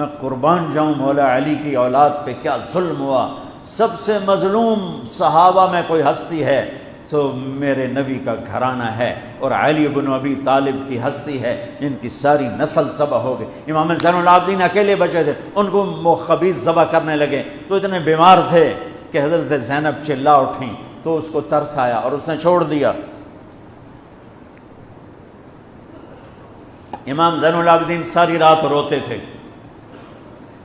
میں قربان جاؤں مولا علی کی اولاد پہ کیا ظلم ہوا، سب سے مظلوم صحابہ میں کوئی ہستی ہے تو میرے نبی کا گھرانہ ہے، اور علی بن ابی طالب کی ہستی ہے جن کی ساری نسل ذبح ہو گئی۔ امام زین العابدین اکیلے بچے تھے، ان کو وہ خبیث ذبح کرنے لگے تو اتنے بیمار تھے کہ حضرت زینب چلا اٹھیں تو اس کو ترس آیا اور اس نے چھوڑ دیا۔ امام زین العابدین ساری رات روتے تھے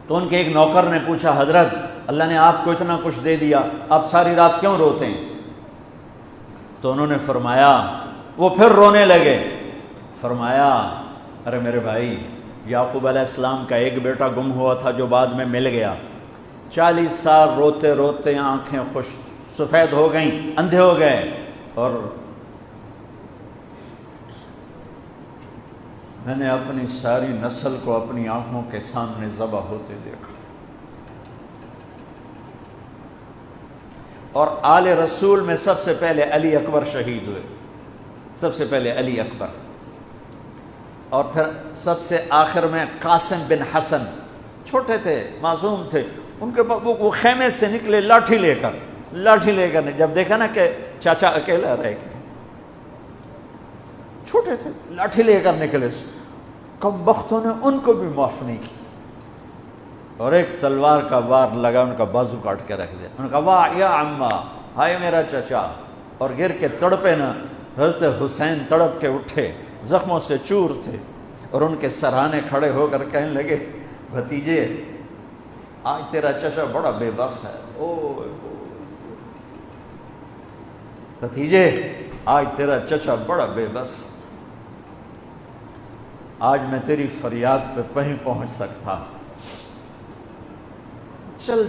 تو ان کے ایک نوکر نے پوچھا، حضرت اللہ نے آپ کو اتنا کچھ دے دیا، آپ ساری رات کیوں روتے ہیں؟ تو انہوں نے فرمایا، وہ پھر رونے لگے، فرمایا ارے میرے بھائی، یعقوب علیہ السلام کا ایک بیٹا گم ہوا تھا جو بعد میں مل گیا، 40 سال روتے روتے آنکھیں سفید ہو گئیں، اندھے ہو گئے، اور میں نے اپنی ساری نسل کو اپنی آنکھوں کے سامنے ذبح ہوتے دیکھا۔ اور آل رسول میں سب سے پہلے علی اکبر شہید ہوئے، سب سے پہلے علی اکبر، اور پھر سب سے آخر میں قاسم بن حسن، چھوٹے تھے، معصوم تھے، ان کے وہ خیمے سے نکلے لاٹھی لے کر جب دیکھا نا کہ چاچا اکیلا رہ گئے، چھوٹے تھے، لاٹھی لے کر نکلے، کم بختوں نے ان کو بھی معاف نہیں کی، اور ایک تلوار کا وار لگا، ان کا بازو کاٹ کے رکھ دیا۔ انہوں نے کہا واہ یا عمہ، ہائے میرا چچا، اور گر کے تڑپے نا۔ حضرت حسین تڑپ کے اٹھے، زخموں سے چور تھے، اور ان کے سرہانے کھڑے ہو کر کہنے لگے، بھتیجے آج تیرا چچا بڑا بے بس ہے، بھتیجے آج تیرا چچا بڑا بے بس، آج میں تیری فریاد پہ کہیں پہنچ سکتا،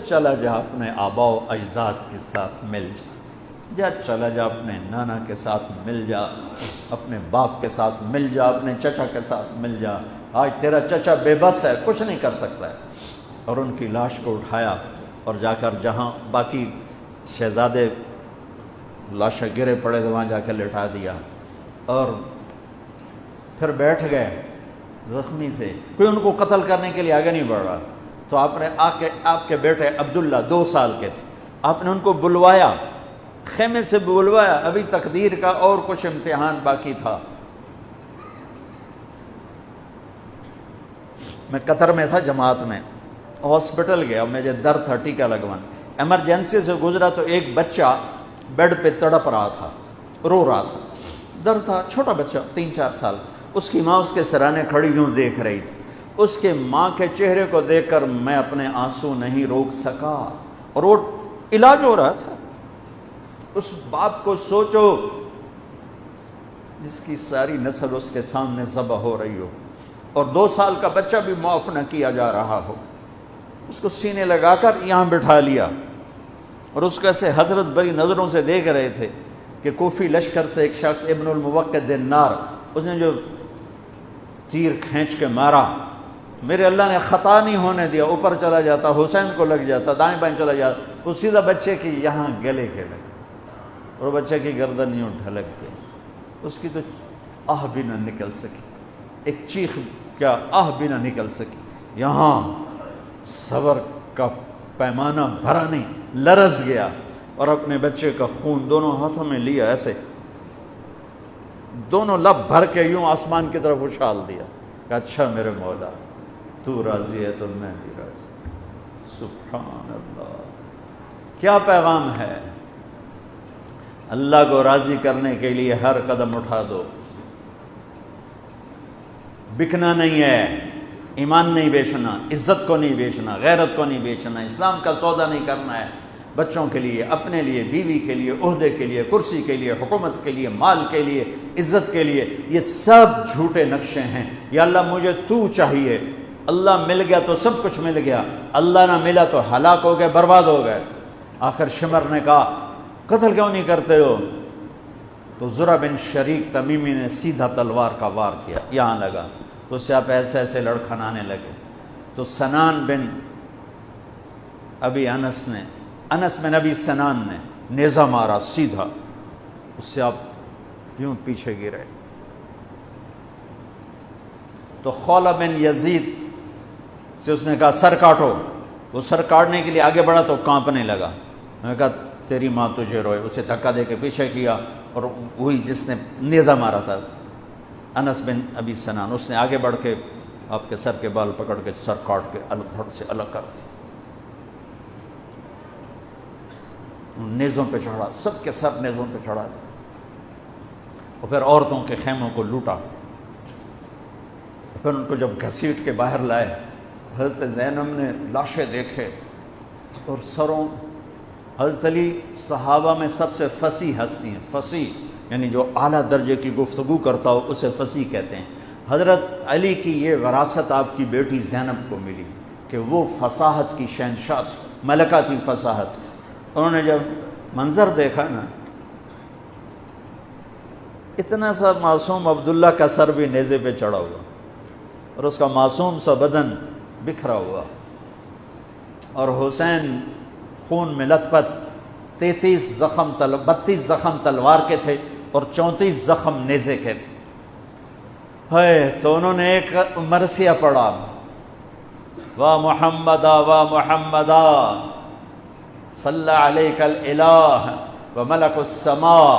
چلا جا اپنے آباء و اجداد کے ساتھ مل جا، چلا جا اپنے نانا کے ساتھ مل جا، اپنے باپ کے ساتھ مل جا، اپنے چچا کے ساتھ مل جا، آج تیرا چچا بے بس ہے، کچھ نہیں کر سکتا ہے۔ اور ان کی لاش کو اٹھایا اور جا کر جہاں باقی شہزادے لاشیں گرے پڑے تھے وہاں جا کے لٹا دیا، اور پھر بیٹھ گئے، زخمی تھے، کوئی ان کو قتل کرنے کے لیے آگے نہیں بڑھ رہا، تو آپ نے آپ کے بیٹے عبداللہ 2 سال کے تھے، آپ نے ان کو بلوایا، خیمے سے بلوایا، ابھی تقدیر کا اور کچھ امتحان باقی تھا۔ میں قطر میں تھا جماعت میں، ہاسپٹل گیا، مجھے درد تھا ٹیکا لگوان، ایمرجنسی سے گزرا تو ایک بچہ بیڈ پہ تڑپ رہا تھا، رو رہا تھا، درد تھا، چھوٹا بچہ 3-4 سال، اس کی ماں اس کے سرانے کھڑی یوں دیکھ رہی تھی، اس کے ماں کے چہرے کو دیکھ کر میں اپنے آنسو نہیں روک سکا، اور وہ علاج ہو رہا تھا۔ اس باپ کو سوچو جس کی ساری نسل اس کے سامنے ذبح ہو رہی ہو، اور 2 سال کا بچہ بھی معاف نہ کیا جا رہا ہو، اس کو سینے لگا کر یہاں بٹھا لیا، اور اس کو ایسے حضرت بری نظروں سے دیکھ رہے تھے کہ کوفی لشکر سے ایک شخص ابن الموقد النار، اس نے جو تیر کھینچ کے مارا، میرے اللہ نے خطا نہیں ہونے دیا، اوپر چلا جاتا، حسین کو لگ جاتا، دائیں بائیں چلا جاتا، وہ سیدھا بچے کی یہاں گلے کے لگے، اور بچے کی گردن یوں ڈھلک گئی، اس کی تو آہ بھی نہ نکل سکی، ایک چیخ کیا آہ بھی نہ نکل سکی، یہاں صبر کا پیمانہ بھرا نہیں، لرز گیا، اور اپنے بچے کا خون دونوں ہاتھوں میں لیا، ایسے دونوں لب بھر کے یوں آسمان کی طرف اچھال دیا کہ اچھا میرے مولا تو راضی ہے تو میں بھی راضی۔ سبحان اللہ، کیا پیغام ہے! اللہ کو راضی کرنے کے لیے ہر قدم اٹھا دو، بکنا نہیں ہے، ایمان نہیں بیچنا، عزت کو نہیں بیچنا، غیرت کو نہیں بیچنا، اسلام کا سودا نہیں کرنا ہے، بچوں کے لیے، اپنے لیے، بیوی کے لیے، عہدے کے لیے، کرسی کے لیے، حکومت کے لیے، مال کے لیے، عزت کے لیے، یہ سب جھوٹے نقشے ہیں۔ یا اللہ مجھے تو چاہیے، اللہ مل گیا تو سب کچھ مل گیا، اللہ نہ ملا تو ہلاک ہو گئے، برباد ہو گئے۔ آخر شمر نے کہا قتل کیوں نہیں کرتے ہو؟ تو زرع بن شریک تمیمی نے سیدھا تلوار کا وار کیا، یہاں لگا تو اس سے آپ ایسے ایسے لڑکھنانے لگے، تو سنان بن ابی انس بن ابی سنان نے نیزہ مارا سیدھا، اس سے آپ یوں پیچھے گرے۔ تو خولہ بن یزید سے اس نے کہا سر کاٹو. وہ سر کاٹنے کے لیے آگے بڑھا تو کانپنے لگا. میں نے کہا تیری ماں تجھے روئے. اسے دھکا دے کے پیچھے کیا اور وہی جس نے نیزہ مارا تھا انس بن ابی سنان، اس نے آگے بڑھ کے آپ کے سر کے بال پکڑ کے سر کاٹ کے دھڑ سے الگ کر دیا. نیزوں پہ چڑھا، سب کے سر نیزوں پہ چڑھا دیا اور پھر عورتوں کے خیموں کو لوٹا. پھر ان کو جب گھسیٹ کے باہر لائے، حضرت زینب نے لاشیں دیکھے اور سروں. حضرت علی صحابہ میں سب سے فصیح ہستی ہیں. فصیح یعنی جو اعلیٰ درجے کی گفتگو کرتا ہو اسے فصیح کہتے ہیں. حضرت علی کی یہ وراثت آپ کی بیٹی زینب کو ملی کہ وہ فصاحت کی شہنشاہ تھی، ملکہ تھی فصاحت. انہوں نے جب منظر دیکھا نا، اتنا سا معصوم عبداللہ کا سر بھی نیزے پہ چڑھا ہوا اور اس کا معصوم سا بدن بکھرا ہوا، اور حسین خون میں لت پت، 32 زخم تلوار کے تھے اور 34 زخم نیزے کے تھے. تو انہوں نے ایک مرثیہ پڑھا، وا محمدا وا محمدا صلی علیک الالہ وملک السماء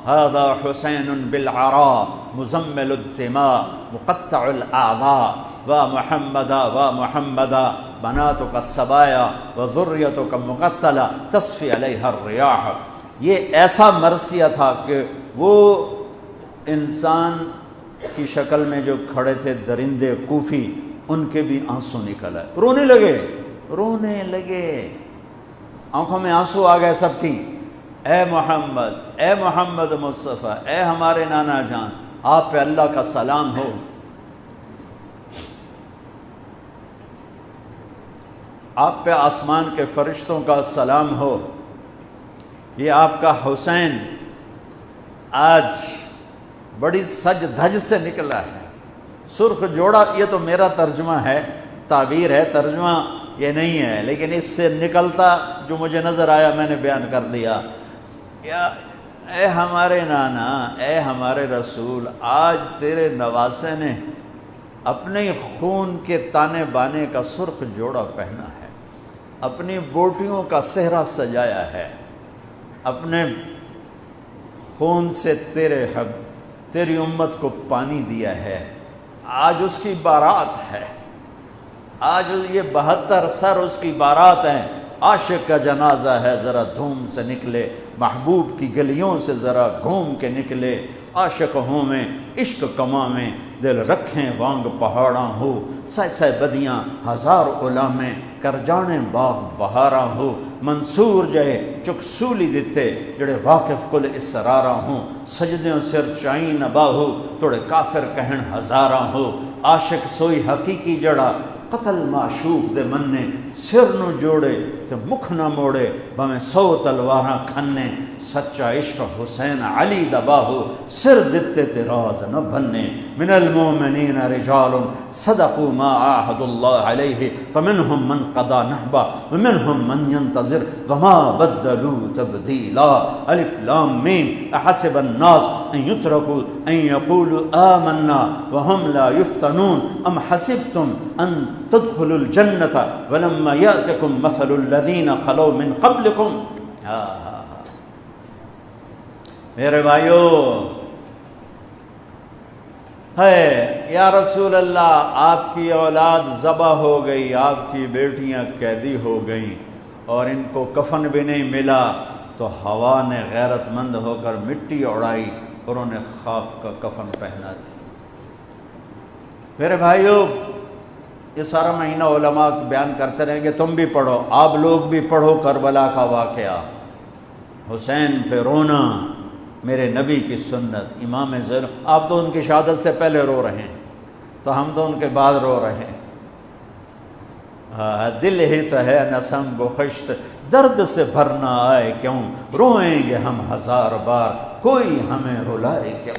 هذا حسین بالعراء مزمل الدماء مقطع الاعضاء وا محمدا وا محمدا بناتک السبایا وذریتک مقتلہ تصفی علیہ الریاح. یہ ایسا مرثیہ تھا کہ وہ انسان کی شکل میں جو کھڑے تھے درندے کوفی، ان کے بھی آنسو نکل آئے، رونے لگے، آنکھوں میں آنسو آ گئے سب کی. اے محمد مصطفیٰ، اے ہمارے نانا جان، آپ پہ اللہ کا سلام ہو. آپ پہ آسمان کے فرشتوں کا سلام ہو. یہ آپ کا حسین آج بڑی سج دھج سے نکلا ہے، سرخ جوڑا. یہ تو میرا ترجمہ ہے، تعبیر ہے، ترجمہ یہ نہیں ہے، لیکن اس سے نکلتا جو مجھے نظر آیا میں نے بیان کر دیا. یا اے ہمارے نانا، اے ہمارے رسول، آج تیرے نواسے نے اپنے خون کے تانے بانے کا سرخ جوڑا پہنا ہے، اپنی بوٹیوں کا صحرا سجایا ہے، اپنے خون سے تیری امت کو پانی دیا ہے. آج اس کی بارات ہے، آج یہ 72 سر اس کی بارات ہیں. عاشق کا جنازہ ہے، ذرا دھوم سے نکلے، محبوب کی گلیوں سے ذرا گھوم کے نکلے. عاشق ہوں میں عشق کما میں دل رکھیں وانگ پہاڑاں ہو. سہ بدیاں ہزار علامیں کر جانے باغ بہاراں ہو. منصور جہے چک سولی دیتے جڑے واقف کل اسراراں ہوں. سجدیوں سر چائیں نبا ہو توڑے کافر کہن ہزاراں ہو. عاشق سوئی حقیقی جڑا قتل معشوق دے مننے. سر نو جوڑے تے مکھ نہ موڑے بھویں 100 تلواراں کھنے. سچا عشق حسین علی دبا ہو سر دتے تے راز نہ بننے. من المؤمنین رجال صدقوا ما عاهدوا الله عليه فمنهم من قضى نحبا ومنهم من ينتظر وما بدلوا تبديلا. الف لام میم. احسب الناس ان يتركوا ان يقولوا آمنا وهم لا يفتنون ام حسبتم ان تدخلوا الجنة ولما يأتكم مثل الذين خلوا من قبلكم. میرے بھائیو، ہے یا رسول اللہ، آپ کی اولاد ذبح ہو گئی، آپ کی بیٹیاں قیدی ہو گئیں اور ان کو کفن بھی نہیں ملا، تو ہوا نے غیرت مند ہو کر مٹی اڑائی اور انہیں خاک کا کفن پہنا تھی. میرے بھائیو، یہ سارا مہینہ علماء بیان کرتے رہیں گے، تم بھی پڑھو، آپ لوگ بھی پڑھو کربلا کا واقعہ. حسین پہ رونا میرے نبی کی سنت. امام زین، آپ تو ان کی شہادت سے پہلے رو رہے ہیں، تو ہم تو ان کے بعد رو رہے ہیں. دل ہی تو ہے نسم بخشت، درد سے بھرنا آئے کیوں، روئیں گے ہم 1000 بار، کوئی ہمیں رلائے کیوں.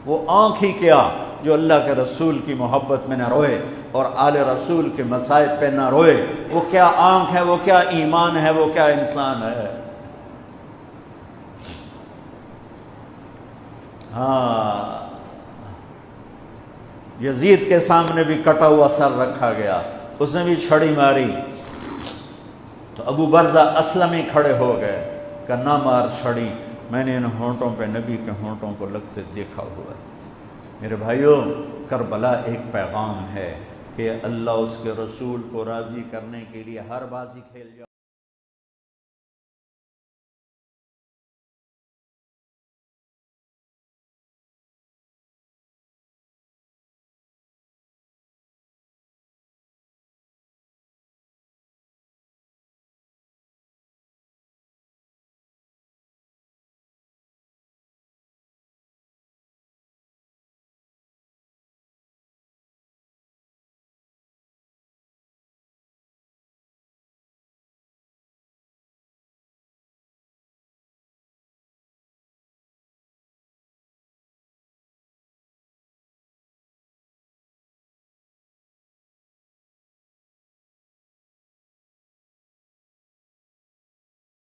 وہ آنکھ ہی کیا جو اللہ کے رسول کی محبت میں نہ روئے اور آل رسول کے مصائب پہ نہ روئے. وہ کیا آنکھ ہے، وہ کیا ایمان ہے، وہ کیا انسان ہے. یزید کے سامنے بھی کٹا ہوا سر رکھا گیا، اس نے بھی چھڑی ماری تو ابو برزہ اسلمی کھڑے ہو گئے کہ نہ مار چھڑی، میں نے ان ہونٹوں پہ نبی کے ہونٹوں کو لگتے دیکھا ہوا ہے۔ میرے بھائیوں، کربلا ایک پیغام ہے کہ اللہ اس کے رسول کو راضی کرنے کے لیے ہر بازی کھیل جائے۔